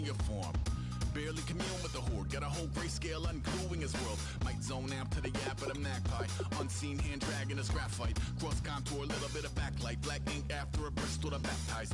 uniform. Barely commune with the horde, got a whole grayscale ungluing his world. Might zone amp to the yap of the magpie. Unseen hand dragging his graphite. Cross contour, little bit of backlight. Black ink after a Bristol to baptize.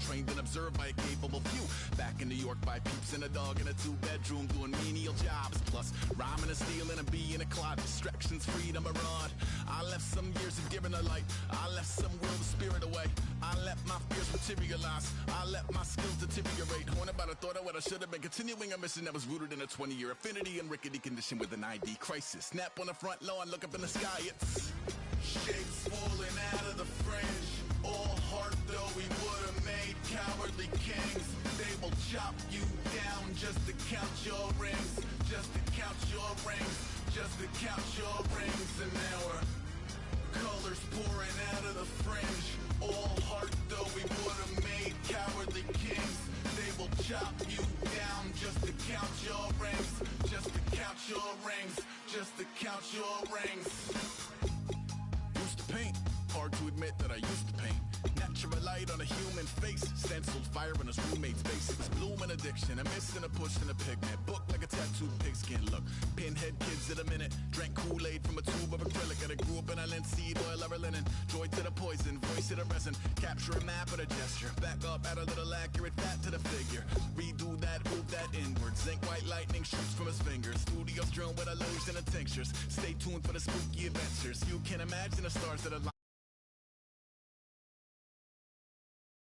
Trained and observed by a capable few. Back in New York by peeps and a dog in a 2-bedroom doing menial jobs. Plus rhyming and stealing and being a clod. Distractions, freedom, a rod. I left some years of giving a light. I left some world of spirit away. I let my fears materialize. I let my skills deteriorate. Haunted by the thought of what I should have been. Continuing a mission that was rooted in a 20-year affinity and rickety condition with an ID crisis. Snap on the front lawn, look up in the sky. It's shapes falling out of the fringe. All heart though we would have made cowardly kings. They will chop you down just to count your rings. Just to count your rings. Just to count your rings. And now we're colors pouring out of the fringe. All heart though we would have made cowardly kings. They will chop you down just to count your rings. Just to count your rings. Just to count your rings. Used to paint. Hard to admit that I used to paint. Natural light on a human face. Stenciled fire in his roommate's face. It was bloom and addiction. A miss and a push and a pigment. Book like a tattooed pigskin look. Pinhead kids in a minute. Drank Kool-Aid from a tube of acrylic. And I grew up in a linseed oil ever linen. Joy to the poison. Voice to the resin. Capture a map of a gesture. Back up, add a little accurate fat to the figure. Redo that, move that inward. Zinc white lightning shoots from his fingers. Studio strewn with illusion and tinctures. Stay tuned for the spooky adventures. You can imagine the stars that align.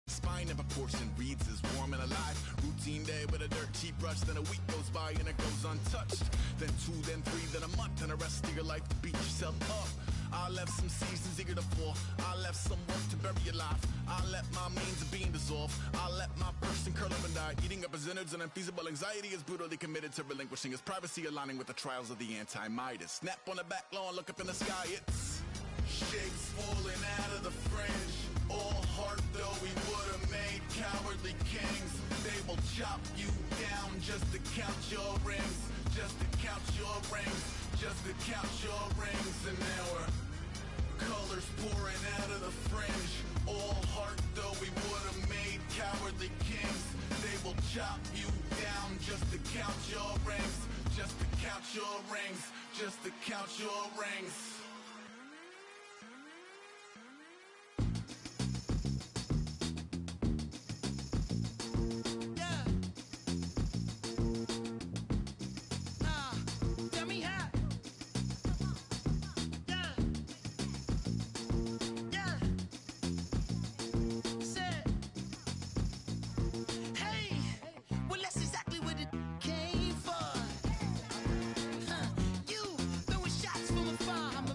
Spine in proportion reads as warm and alive. Routine day with a dirt cheap brush. Then a week goes by and it goes untouched. Then 2, then 3, then a month. And the rest of your life to beat yourself up. I left some seasons eager to fall. I left some work to bury your life. I let my means of being dissolve. I let my person curl up and die. Eating up his innards and unfeasible anxiety is brutally committed to relinquishing his privacy, aligning with the trials of the anti-Midas. Snap on the back lawn, look up in the sky. It's shapes falling out of the fringe. All heart though we would have made cowardly kings. They will chop you down just to count your rings. Just to count your rings. Just to count your rings. And now we're colors pouring out of the fringe. All heart though we would have made cowardly kings. They will chop you down just to count your rings. Just to count your rings. Just to count your rings. Came for. You throwing shots from afar. I'm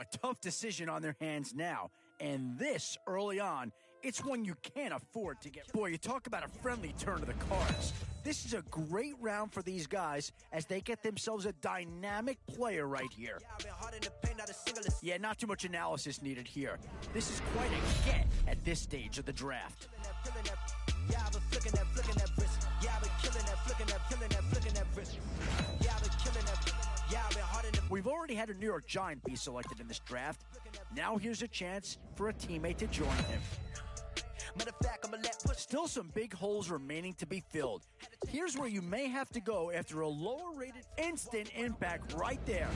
a tough decision on their hands now. And this, early on, it's one you can't afford to get. Boy, you talk about a friendly turn to the cards. This is a great round for these guys as they get themselves a dynamic player right here. Yeah, not too much analysis needed here. This is quite a get at this stage of the draft. Yeah, I've been flicking that wrist. Yeah, I've been killing that, flicking that wrist. Yeah, I've been killing that. Yeah, I've been hard in the... We've already had a New York Giant be selected in this draft. Now here's a chance for a teammate to join him. Matter of fact, I'ma let push. Still some big holes remaining to be filled. Here's where you may have to go after a lower-rated instant impact right there.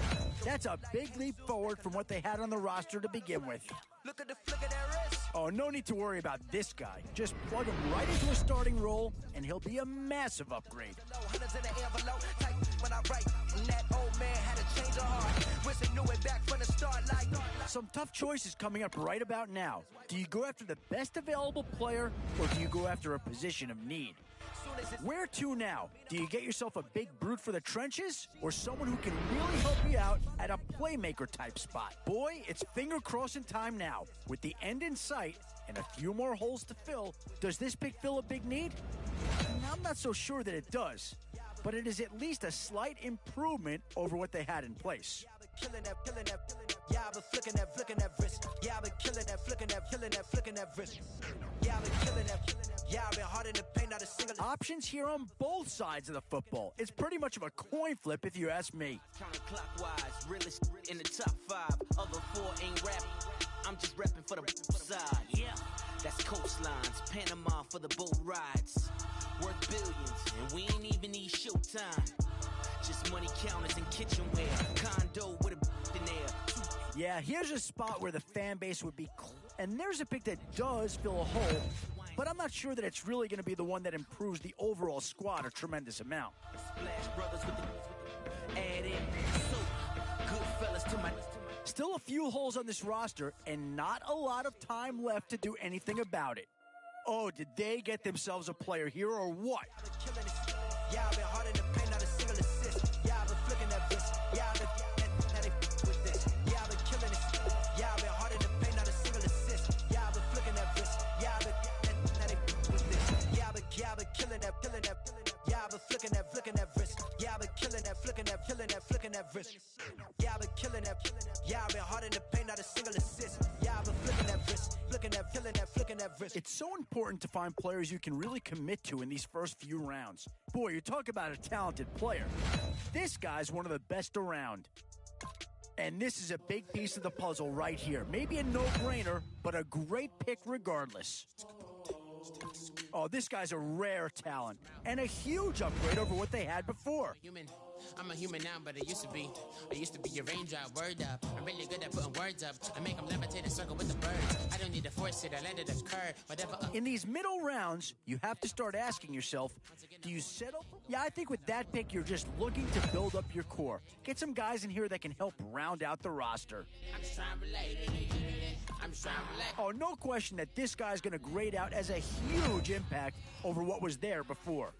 That's a big leap forward from what they had on the roster to begin with. Look at the flick of that wrist. Oh, no need to worry about this guy. Just plug him right into a starting role, and he'll be a massive upgrade. Hundreds in the envelope, tight when I write. And that old man had to change a heart. Wish he knew it back from the start like... Some tough choices coming up right about now. Do you go after the best available player, or do you go after a position of need? Where to now? Do you get yourself a big brute for the trenches, or someone who can really help you out at a playmaker type spot? Boy, it's finger crossing time now. With the end in sight and a few more holes to fill, does this pick fill a big need? I'm not so sure that it does, but it is at least a slight improvement over what they had in place. Yeah, I've been flicking that wrist. Yeah, I've been killing that, flicking that wrist. Yeah, I've been killing that. Yeah, I've been hard in the paint, not a single... Options here on both sides of the football. It's pretty much of a coin flip if you ask me. Counterclockwise, realest in the top 5. Other 4 ain't rapping. I'm just repping for the side. Yeah, that's coastlines, Panama for the boat rides. Worth billions, and we ain't even need showtime. Just money counters and kitchenware. Condo with a in there. Yeah, here's a spot where the fan base would be and there's a pick that does fill a hole, but I'm not sure that it's really going to be the one that improves the overall squad a tremendous amount. Splash Brothers with the add in so good fellas to my... Still a few holes on this roster and not a lot of time left to do anything about it. Oh, did they get themselves a player here or what? Yeah, I've been hard in the paint, not a single assist. Yeah, I've been flicking that wrist. Yeah, I've been with this. Yeah, I've been killing it. Yeah, I've been hard in the paint, not a single assist. Yeah, I've been flicking that wrist. Yeah, I've been with this. Yeah, I've been killing that. Yeah, I've been flicking that wrist. Yeah, I've been killing that, flicking that wrist. Yeah, I've been killing that. Yeah, I've been hard in the paint, not a single assist. Yeah, I've been flicking that wrist, flicking that wrist. It's so important to find players you can really commit to in these first few rounds. Boy, you talk about a talented player. This guy's one of the best around. And this is a big piece of the puzzle right here. Maybe a no-brainer, but a great pick regardless. Oh, this guy's a rare talent and a huge upgrade over what they had before. I'm a human now, but I used to be a raindrop, word up. I'm really good at putting words up. I make them levitate and circle with the birds. I don't need to force it, I let it occur. Whatever. In these middle rounds, you have to start asking yourself, do you settle? Yeah, I think with that pick, you're just looking to build up your core. Get some guys in here that can help round out the roster. I'm just trying to relate. Oh, no question that this guy's going to grade out as a huge impact over what was there before.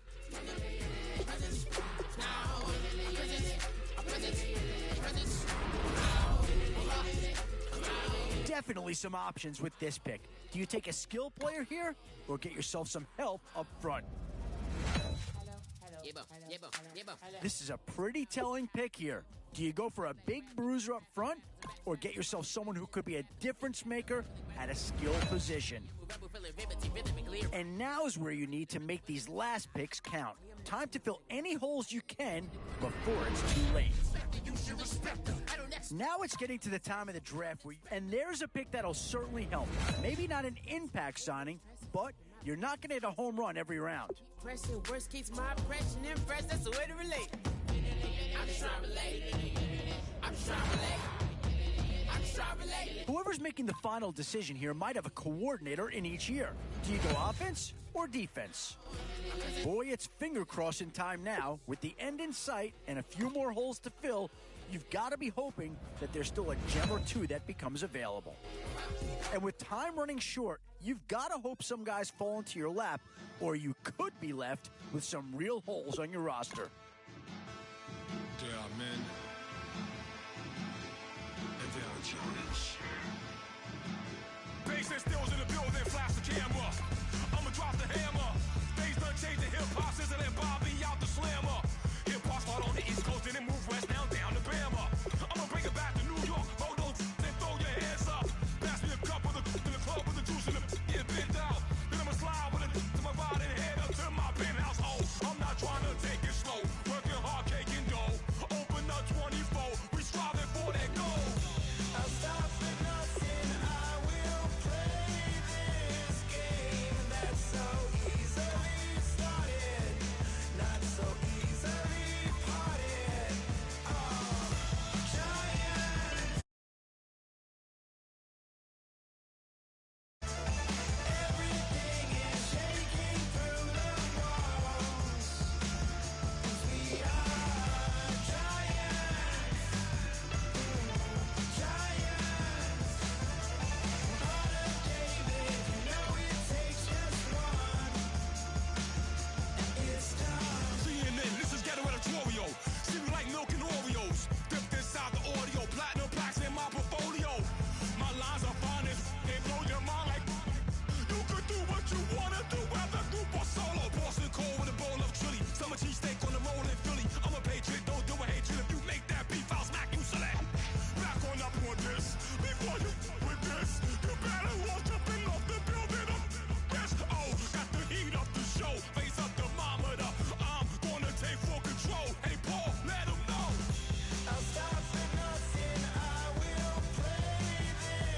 Definitely some options with this pick. Do you take a skill player here or get yourself some help up front? This is a pretty telling pick here. Do you go for a big bruiser up front or get yourself someone who could be a difference maker at a skill position? And now's where you need to make these last picks count. Time to fill any holes you can before it's too late. Now it's getting to the time of the draft and there's a pick that'll certainly help. Maybe not an impact signing, but you're not going to hit a home run every round. Pressing worst keeps my impression impressed. That's the way to relate. I'm just trying to relate. Whoever's making the final decision here might have a coordinator in each year. Do you go offense or defense? Boy, it's finger crossing time now. With the end in sight and a few more holes to fill, you've got to be hoping that there's still a gem or two that becomes available. And with time running short, you've got to hope some guys fall into your lap, or you could be left with some real holes on your roster. Yeah, man. Bass and stills in the building, flash the camera. I'ma drop the hammer. Things done changed the hip-hop since I let Bobby out the slammer. Hip-hop start on the East Coast and then move west down to Bama. I'ma bring it back to New York. Hold on, then throw your hands up. Pass me a cup with in the club with the juice in the get bent out. Then I'ma slide with it to my ride and head up to my penthouse. Oh, I'm not trying to take it slow. Working hard, caking dough. Open up 24. We striving for that goal. I'll stop for nothing. I will play this game that's so easily started, not so easily parted. Oh, giant. Everything is shaking through the walls. 'Cause we are giants. Giants. Heart of David, you know it takes just one. It's time. CNN, this is Ghetto Editorial. See me like milk and Oreos. Dipped inside the audio, platinum plaques in my portfolio. My lines are fine as they blow your mind like you could do what you wanna do, whether group or solo. Boston cold with a bowl of chili. Summer cheesesteak on the roll in Philly. I'm a patriot, don't do a hatred. If you make that beef, I'll smack you silly. Back on up on this. Before you with this, you better watch up and off the building up. Yes, oh, got the heat up the show. Face up the thermometer. I'm gonna take full control. Hey, Paul, let him know. I'll stop for nothing. I will play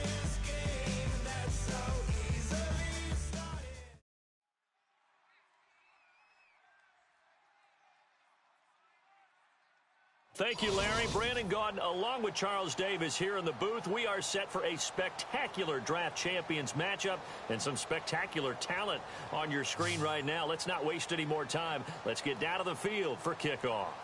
this game that's so easily started. Thank you, Larry. Brandon Gaudin, along with Charles Davis here in the booth. We are set for a spectacular draft champions matchup and some spectacular talent on your screen right now. Let's not waste any more time. Let's get down to the field for kickoff.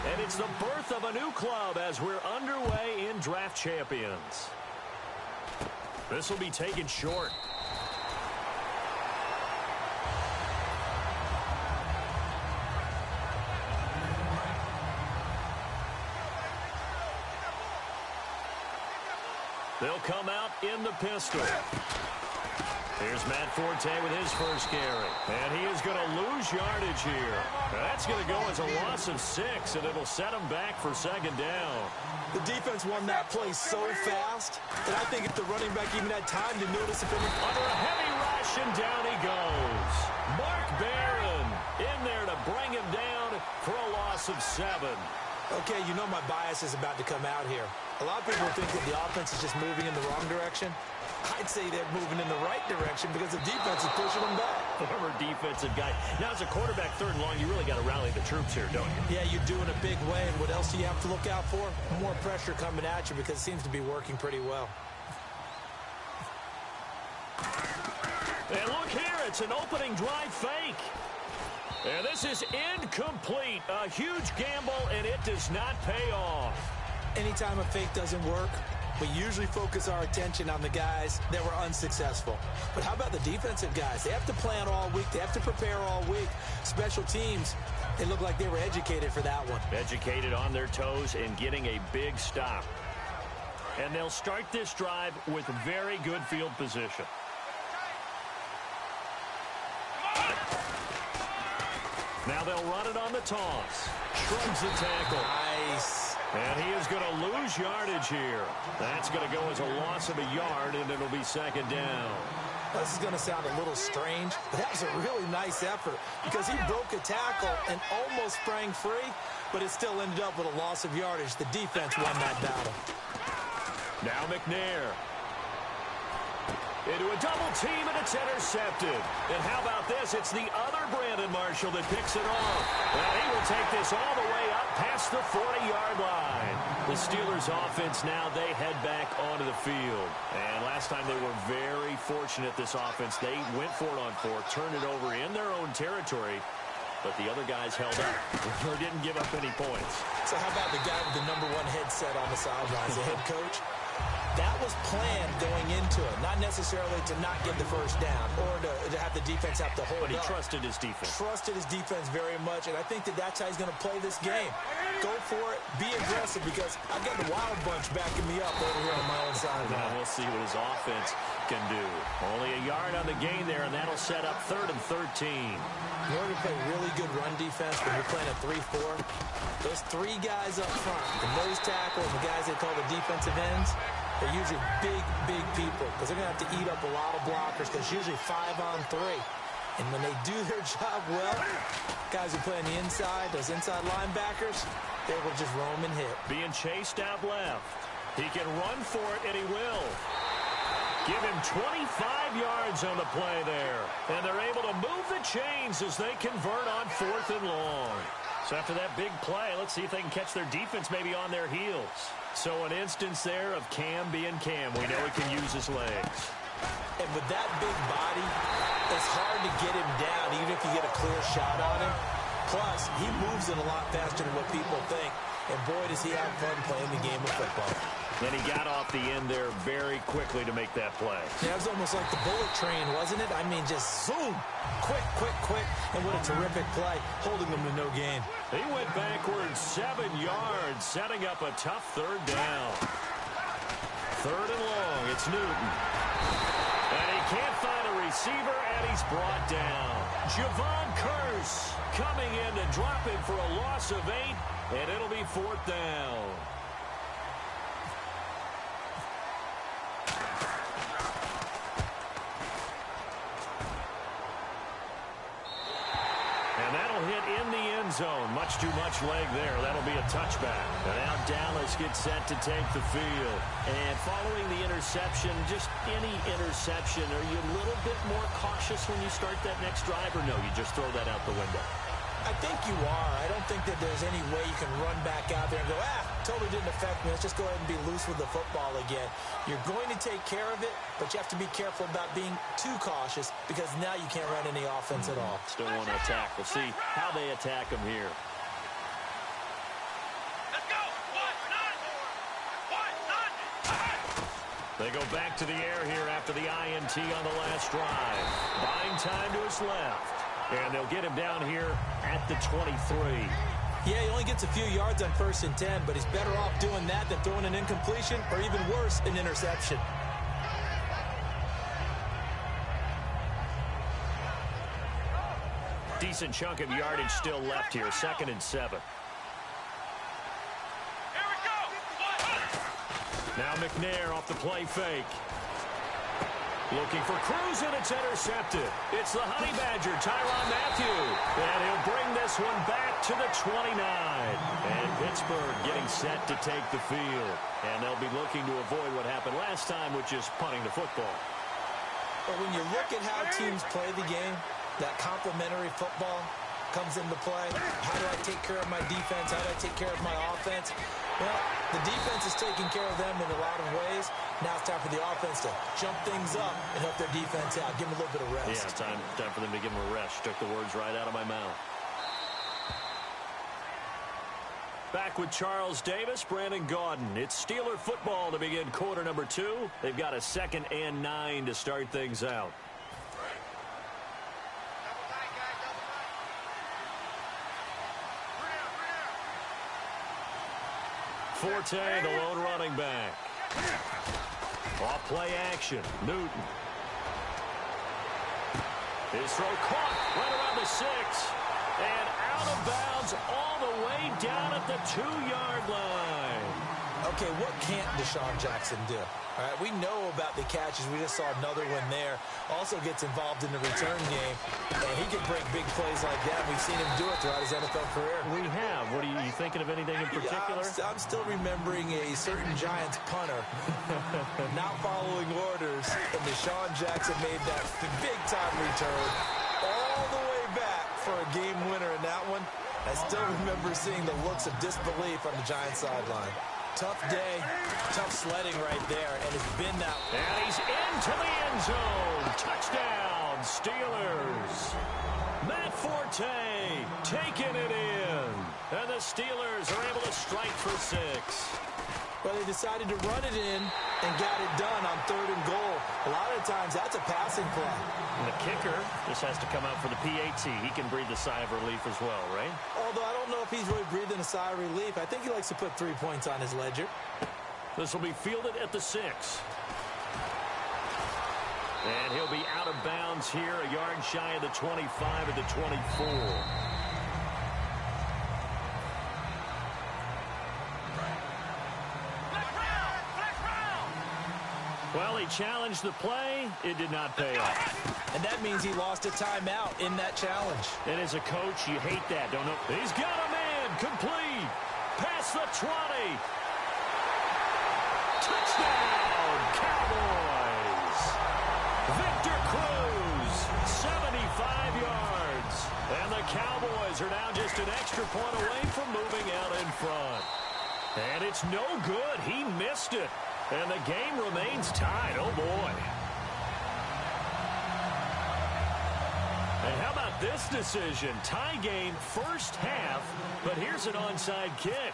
And it's the birth of a new club as we're underway in Draft Champions. This will be taken short. They'll come out in the pistol. Here's Matt Forte with his first carry. And he is going to lose yardage here. That's going to go as a loss of 6, and it'll set him back for second down. The defense won that play so fast that I think if the running back even had time to notice if it was under a heavy rush, and down he goes. Mark Barron in there to bring him down for a loss of 7. Okay, you know my bias is about to come out here. A lot of people think that the offense is just moving in the wrong direction. I'd say they're moving in the right direction because the defense is pushing them back. Former defensive guy. Now, as a quarterback, 3rd and long, you really got to rally the troops here, don't you? Yeah, you're doing a big way. And what else do you have to look out for? More pressure coming at you because it seems to be working pretty well. And look here, it's an opening drive fake. And this is incomplete. A huge gamble, and it does not pay off. Anytime a fake doesn't work, we usually focus our attention on the guys that were unsuccessful. But how about the defensive guys? They have to plan all week. They have to prepare all week. Special teams, they look like they were educated for that one. Educated on their toes and getting a big stop. And they'll start this drive with very good field position. Now they'll run it on the toss. Shrugs the tackle. Nice. And he is going to lose yardage here. That's going to go as a loss of a yard, and it'll be second down. This is going to sound a little strange, but that was a really nice effort because he broke a tackle and almost sprang free, but it still ended up with a loss of yardage. The defense won that battle. Now McNair. Into a double team, and it's intercepted. And how about this? It's the other Brandon Marshall that picks it off. Well, he will take this all the way up past the 40-yard line. The Steelers offense now, they head back onto the field. And last time they were very fortunate, this offense. They went for it on 4, turned it over in their own territory. But the other guys held up or didn't give up any points. So how about the guy with the #1 headset on the sidelines, the head coach? That was planned going into it, not necessarily to not get the first down or to have the defense have to hold up. But he trusted his defense. Trusted his defense very much, and I think that's how he's going to play this game. Go for it. Be aggressive, because I've got the Wild Bunch backing me up over here on my own side. Now we'll see what his offense can do. Only a yard on the gain there, and that'll set up 3rd and 13. In order to play really good run defense when you're playing a 3-4, those 3 guys up front, the nose tackle and the guys they call the defensive ends, they're usually big, big people, because they're going to have to eat up a lot of blockers, because it's usually 5-on-3. And when they do their job well, guys who play on the inside, those inside linebackers, they will just roam and hit. Being chased out left. He can run for it, and he will. Give him 25 yards on the play there. And they're able to move the chains as they convert on 4th and long. So after that big play, let's see if they can catch their defense maybe on their heels. So an instance there of Cam being Cam. We know he can use his legs. And with that big body, it's hard to get him down, even if you get a clear shot on him. Plus, he moves it a lot faster than what people think. And boy, does he have fun playing the game of football. Then he got off the end there very quickly to make that play. Yeah, it was almost like the bullet train, wasn't it? I mean, just zoom. Quick, quick, quick. And what a terrific play, holding them to no gain. He went backwards 7 yards, setting up a tough 3rd down. 3rd and long, it's Newton. And he can't find a receiver, and he's brought down. Javon Curse coming in to drop him for a loss of 8, and it'll be 4th down. And that'll hit in the end zone. Much too much leg there. That'll be a touchback. And now Dallas gets set to take the field. And following the interception, just any interception, are you a little bit more cautious when you start that next drive, or no, you just throw that out the window? I think you are. I don't think that there's any way you can run back out there and go, totally didn't affect me. Let's just go ahead and be loose with the football again. You're going to take care of it, but you have to be careful about being too cautious, because now you can't run any offense at all. Still want to attack. We'll see how they attack him here. Let's go. They go back to the air here after the INT on the last drive. Buying time to his left. And they'll get him down here at the 23. Yeah, he only gets a few yards on 1st and 10, but he's better off doing that than throwing an incompletion, or even worse, an interception. Decent chunk of yardage still left here. 2nd and 7. Here we go. Now McNair off the play fake. Looking for Cruz, and it's intercepted. It's the Honey Badger, Tyrann Mathieu. And he'll bring this one back to the 29. And Pittsburgh getting set to take the field. And they'll be looking to avoid what happened last time, which is punting the football. But when you look at how teams play the game, that complementary football comes into play. How do I take care of my defense? How do I take care of my offense? Well, the defense is taking care of them in a lot of ways. Now it's time for the offense to jump things up and help their defense out. Give them a little bit of rest. Yeah, time for them to give them a rest. Took the words right out of my mouth. Back with Charles Davis, Brandon Gaudin. It's Steeler football to begin quarter number 2. They've got a 2nd and 9 to start things out. Forte, the lone running back. Off play action. Newton. His throw caught right around the 6. And out of bounds all the way down at the 2-yard line. Okay, what can't Deshaun Jackson do? All right, we know about the catches. We just saw another one there. Also gets involved in the return game. And he can break big plays like that. We've seen him do it throughout his NFL career. We have. What are you thinking of anything in particular? Yeah, I'm still remembering a certain Giants punter not following orders. And Deshaun Jackson made that big-time return all the way back for a game winner in that one. I still remember seeing the looks of disbelief on the Giants sideline. Tough day, tough sledding right there, and it's been that way. And he's into the end zone. Touchdown, Steelers. Matt Forte taking it in. And the Steelers are able to strike for 6. Well, they decided to run it in and got it done on 3rd and goal. A lot of times, that's a passing play. And the kicker just has to come out for the PAT. He can breathe a sigh of relief as well, right? Although I don't know if he's really breathing a sigh of relief. I think he likes to put 3 points on his ledger. This will be fielded at the 6. And he'll be out of bounds here, a yard shy of the 25 at the 24. Well, he challenged the play. It did not pay off. And that means he lost a timeout in that challenge. And as a coach, you hate that, don't you? He's got a man complete. Past the 20. Touchdown, Cowboys. Victor Cruz, 75 yards. And the Cowboys are now just an extra point away from moving out in front. And it's no good. He missed it. And the game remains tied. Oh, boy. And how about this decision? Tie game first half, but here's an onside kick.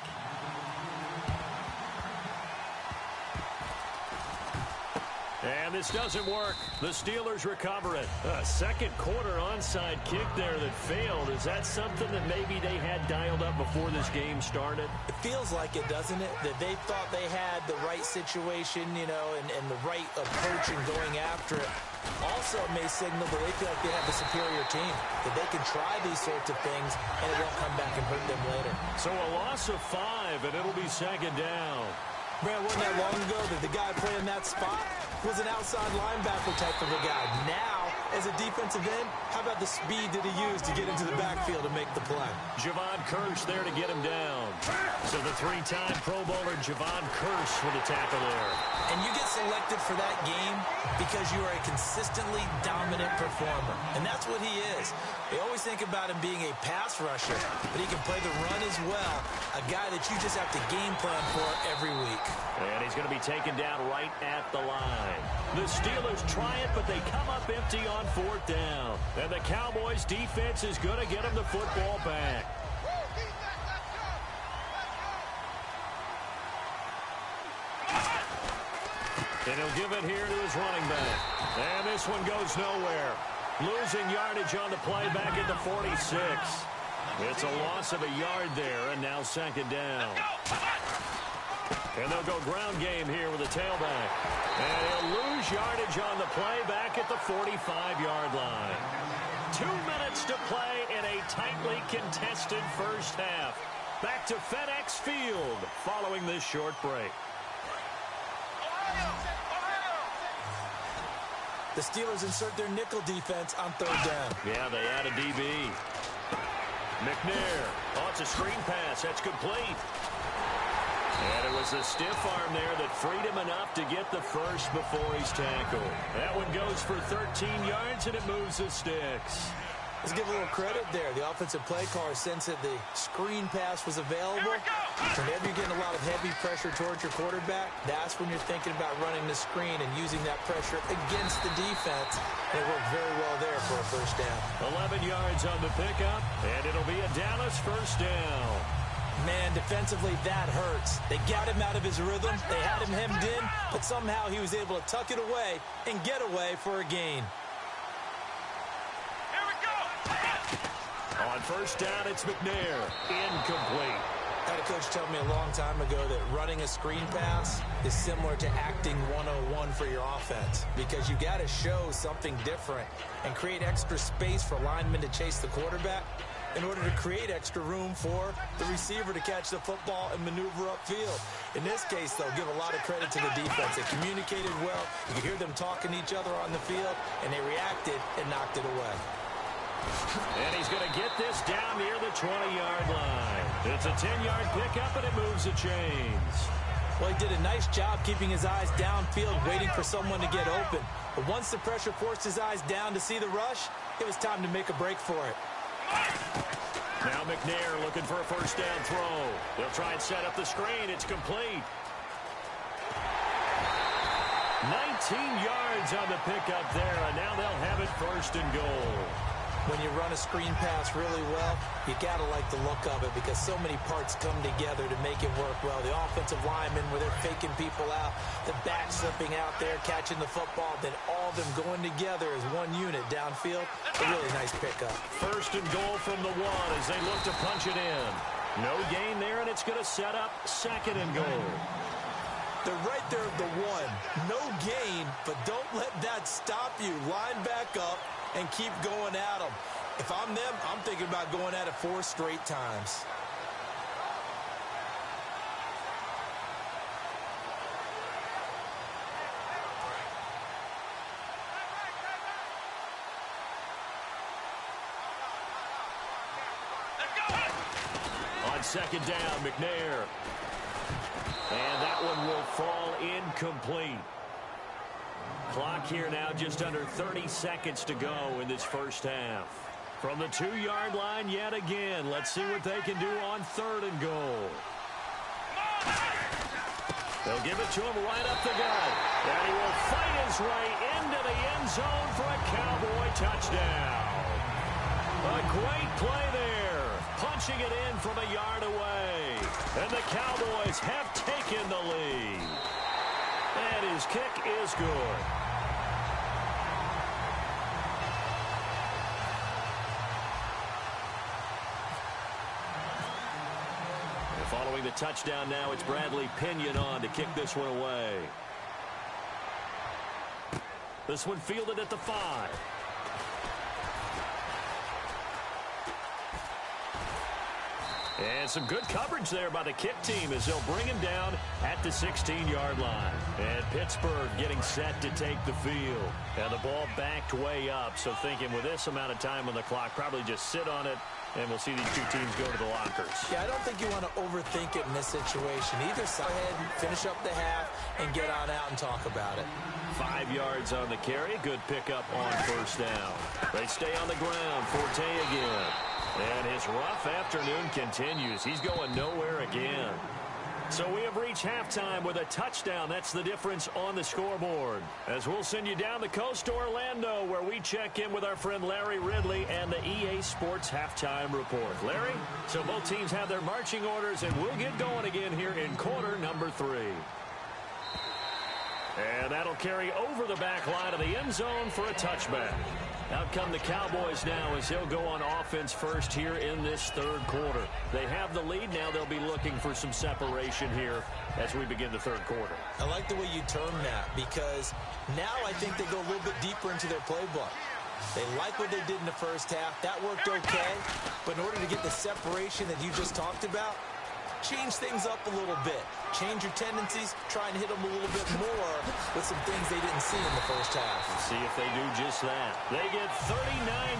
And this doesn't work. The Steelers recover it. A second quarter onside kick there that failed. Is that something that maybe they had dialed up before this game started? It feels like it, doesn't it? That they thought they had the right situation, you know, and the right approach in going after it. Also, it may signal that they feel like they have a superior team, that they can try these sorts of things, and it won't come back and hurt them later. So a loss of 5, and it'll be second down. Man, wasn't that long ago that the guy playing that spot was an outside linebacker type of a guy. Now, as a defensive end, how about the speed that he used to get into the backfield and make the play? Javon Kearse there to get him down. So the 3-time Pro Bowler Javon Kearse with a tackle there. And you get selected for that game because you are a consistently dominant performer. And that's what he is. They always think about him being a pass rusher, but he can play the run as well. A guy that you just have to game plan for every week. And he's going to be taken down right at the line. The Steelers try it, but they come up empty on 4th down. And the Cowboys defense is going to get them the football back. And he'll give it here to his running back. And this one goes nowhere. Losing yardage on the play back at the 46. It's a loss of a yard there, and now second down. And they'll go ground game here with a tailback. And he'll lose yardage on the play back at the 45-yard line. 2 minutes to play in a tightly contested first half. Back to FedEx Field following this short break. The Steelers insert their nickel defense on 3rd down. Yeah, they add a DB. McNair. Oh, it's a screen pass. That's complete. And it was a stiff arm there that freed him enough to get the first before he's tackled. That one goes for 13 yards, and it moves the sticks. Let's give a little credit there. The offensive play caller sensed that the screen pass was available. Whenever you're getting a lot of heavy pressure towards your quarterback, that's when you're thinking about running the screen and using that pressure against the defense. And it worked very well there for a first down. 11 yards on the pickup, and it'll be a Dallas first down. Man, defensively, that hurts. They got him out of his rhythm. They had him hemmed in, but somehow he was able to tuck it away and get away for a gain. On first down, it's McNair. Incomplete. I had a coach tell me a long time ago that running a screen pass is similar to acting 101 for your offense, because you got to show something different and create extra space for linemen to chase the quarterback in order to create extra room for the receiver to catch the football and maneuver upfield. In this case, though, give a lot of credit to the defense. They communicated well. You could hear them talking to each other on the field, and they reacted and knocked it away. And he's going to get this down near the 20-yard line. It's a 10-yard pickup, and it moves the chains. Well, he did a nice job keeping his eyes downfield, waiting for someone to get open. But once the pressure forced his eyes down to see the rush, it was time to make a break for it. Now McNair looking for a first down throw. They'll try and set up the screen. It's complete. 19 yards on the pickup there, and now they'll have it first and goal. when you run a screen pass really well, you got to like the look of it because so many parts come together to make it work well. The offensive linemen where they're faking people out, the back slipping out there, catching the football, then all of them going together as one unit downfield. A really nice pickup. First and goal from the 1 as they look to punch it in. No gain there, and it's going to set up second and goal. They're right there at the 1. No gain, but don't let that stop you. Line back up and keep going at them. If I'm them, I'm thinking about going at it 4 straight times. On second down, McNair. And that one will fall incomplete. Clock here now just under 30 seconds to go in this first half. From the 2-yard line yet again. Let's see what they can do on third and goal. They'll give it to him right up the gut. And he will fight his way into the end zone for a Cowboy touchdown. A great play there. Punching it in from a yard away. And the Cowboys have taken the lead. And his kick is good. And following the touchdown now, it's Bradley Pinion on to kick this one away. This one fielded at the 5. And some good coverage there by the kick team as they'll bring him down at the 16-yard line. And Pittsburgh getting set to take the field. And the ball backed way up, so thinking with this amount of time on the clock, probably just sit on it, and we'll see these two teams go to the lockers. Yeah, I don't think you want to overthink it in this situation. Either side, go ahead and finish up the half and get on out and talk about it. 5 yards on the carry. Good pickup on first down. They stay on the ground. Forte again. And his rough afternoon continues. He's going nowhere again. So we have reached halftime with a touchdown. That's the difference on the scoreboard. As we'll send you down the coast to Orlando, where we check in with our friend Larry Ridley and the EA Sports Halftime Report. Larry, so both teams have their marching orders, and we'll get going again here in quarter number 3. And that'll carry over the back line of the end zone for a touchback. Out come the Cowboys now as they'll go on offense first here in this third quarter. They have the lead now. They'll be looking for some separation here as we begin the third quarter. I like the way you term that because now I think they go a little bit deeper into their playbook. They like what they did in the first half. That worked okay. But in order to get the separation that you just talked about, change things up a little bit. Change your tendencies. Try and hit them a little bit more with some things they didn't see in the first half. See if they do just that. They get 39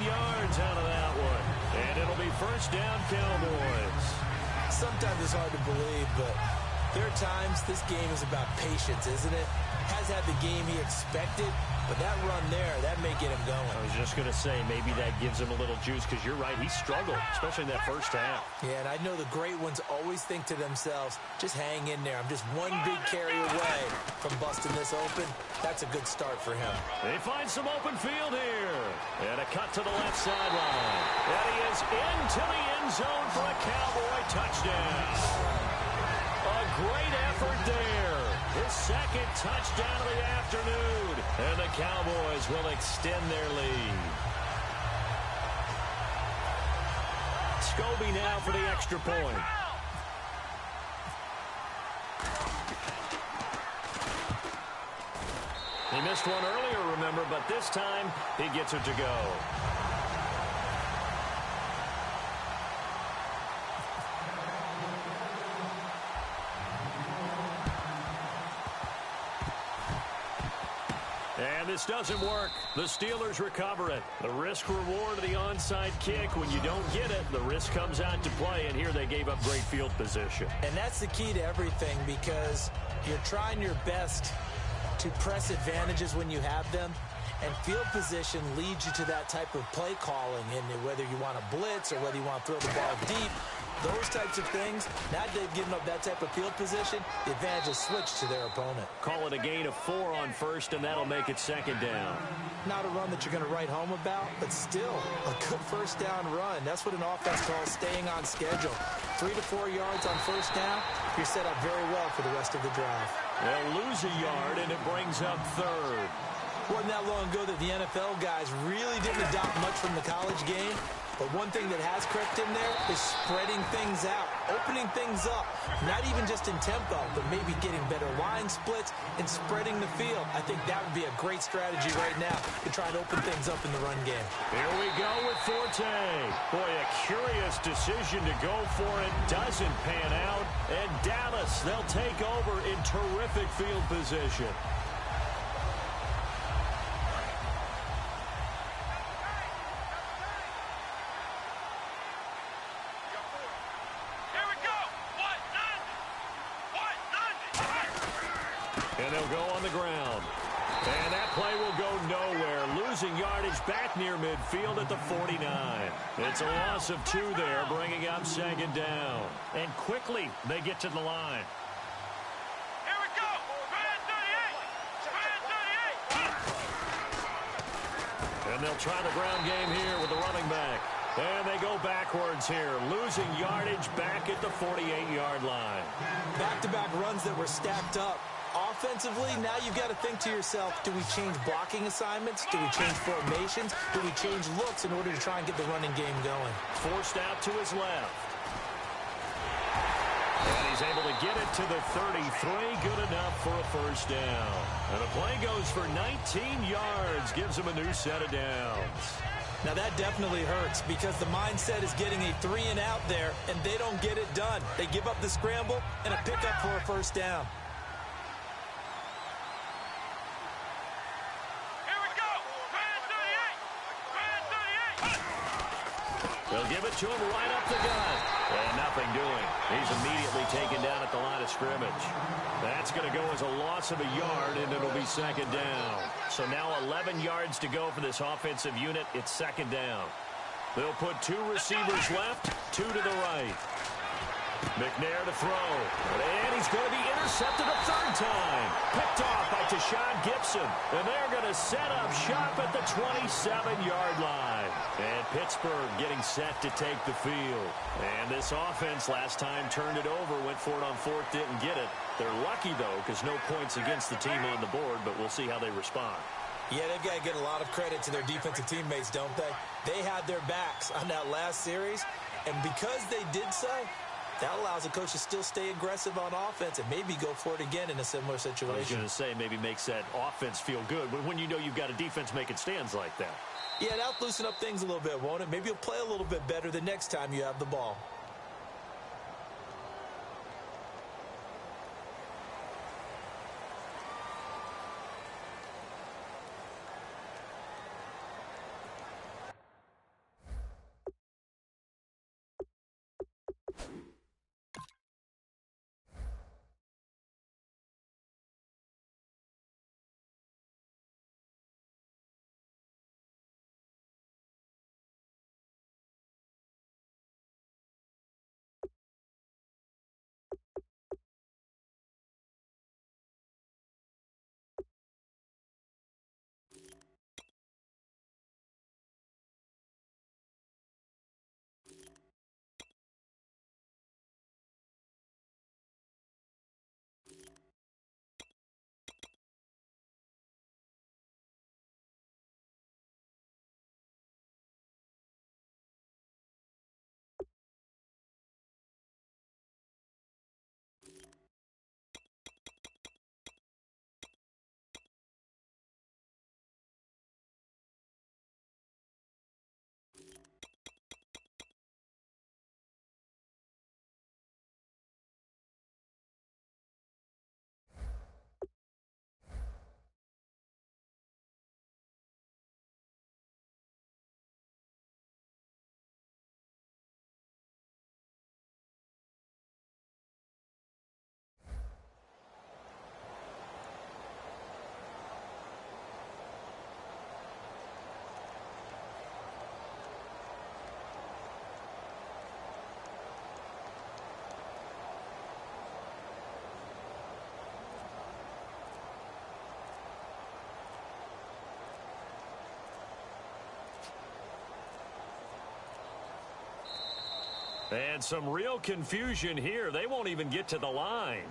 yards out of that one. And it'll be first down Cowboys. Sometimes it's hard to believe, but there are times this game is about patience, isn't it? Has had the game he expected, but that run there, that may get him going. I was just going to say, maybe that gives him a little juice because you're right, he struggled, especially in that first half. Yeah, and I know the great ones always think to themselves, just hang in there. I'm just one big carry away from busting this open. That's a good start for him. They find some open field here. And a cut to the left sideline. And he is into the end zone for a Cowboy touchdown. A great effort there. His second touchdown of the afternoon. And the Cowboys will extend their lead. Scobie now for the extra point. He missed one earlier, remember, but this time he gets it to go. And this doesn't work. The Steelers recover it. The risk-reward of the onside kick. When you don't get it, the risk comes out to play, and here they gave up great field position. And that's the key to everything because you're trying your best to press advantages when you have them, and field position leads you to that type of play calling. And whether you want to blitz or whether you want to throw the ball deep, those types of things, now they've given up that type of field position, the advantage is switched to their opponent. Call it a gain of 4 on first, and that'll make it second down. Not a run that you're going to write home about, but still a good first down run. That's what an offense calls staying on schedule. 3 to 4 yards on first down, you're set up very well for the rest of the drive. They'll lose a yard, and it brings up third. Wasn't that long ago that the NFL guys really didn't adopt much from the college game. But one thing that has crept in there is spreading things out, opening things up, not even just in tempo, but maybe getting better line splits and spreading the field. I think that would be a great strategy right now to try and open things up in the run game. Here we go with Forte. Boy, a curious decision to go for it. Doesn't pan out. And Dallas, they'll take over in terrific field position. And they'll go on the ground. And that play will go nowhere. Losing yardage back near midfield at the 49. It's a loss of 2 there, bringing up second down. And quickly, they get to the line. Here we go. Brand 38. And they'll try the ground game here with the running back. And they go backwards here, losing yardage back at the 48-yard line. Back-to-back runs that were stacked up. Offensively, now you've got to think to yourself, do we change blocking assignments? Do we change formations? Do we change looks in order to try and get the running game going? Forced out to his left. And he's able to get it to the 33. Good enough for a first down. And the play goes for 19 yards. Gives him a new set of downs. Now that definitely hurts because the mindset is getting a 3-and-out there, and they don't get it done. They give up the scramble and a pickup for a first down. They'll give it to him right up the gut. And nothing doing. He's immediately taken down at the line of scrimmage. That's going to go as a loss of a yard, and it'll be second down. So now 11 yards to go for this offensive unit. It's second down. They'll put 2 receivers left, 2 to the right. McNair to throw. And he's going to be intercepted a third time. Picked off by Tashawn Gibson. And they're going to set up shop at the 27-yard line. And Pittsburgh getting set to take the field. And this offense last time turned it over, went for it on fourth, didn't get it. They're lucky, though, because no points against the team on the board, but we'll see how they respond. Yeah, they've got to get a lot of credit to their defensive teammates, don't they? They had their backs on that last series, and because they did so, that allows the coach to still stay aggressive on offense and maybe go for it again in a similar situation. I was going to say, maybe makes that offense feel good when you know you've got a defense making stands like that. Yeah, that'll loosen up things a little bit, won't it? Maybe you'll play a little bit better the next time you have the ball. And some real confusion here. They won't even get to the line.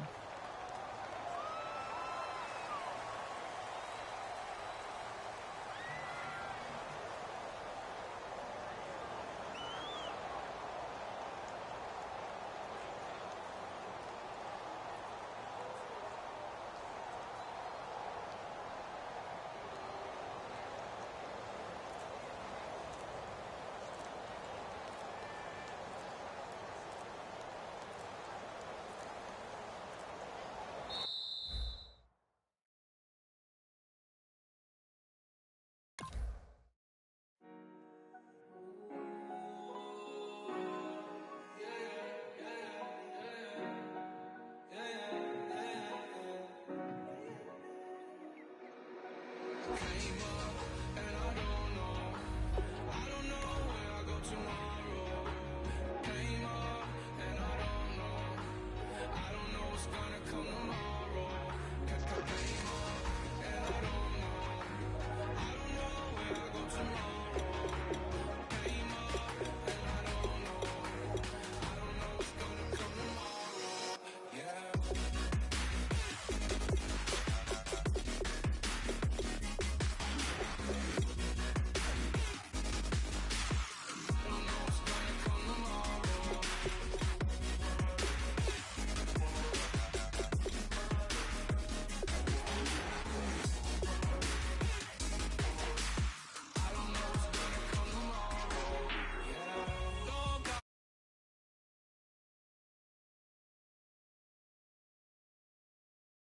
Came up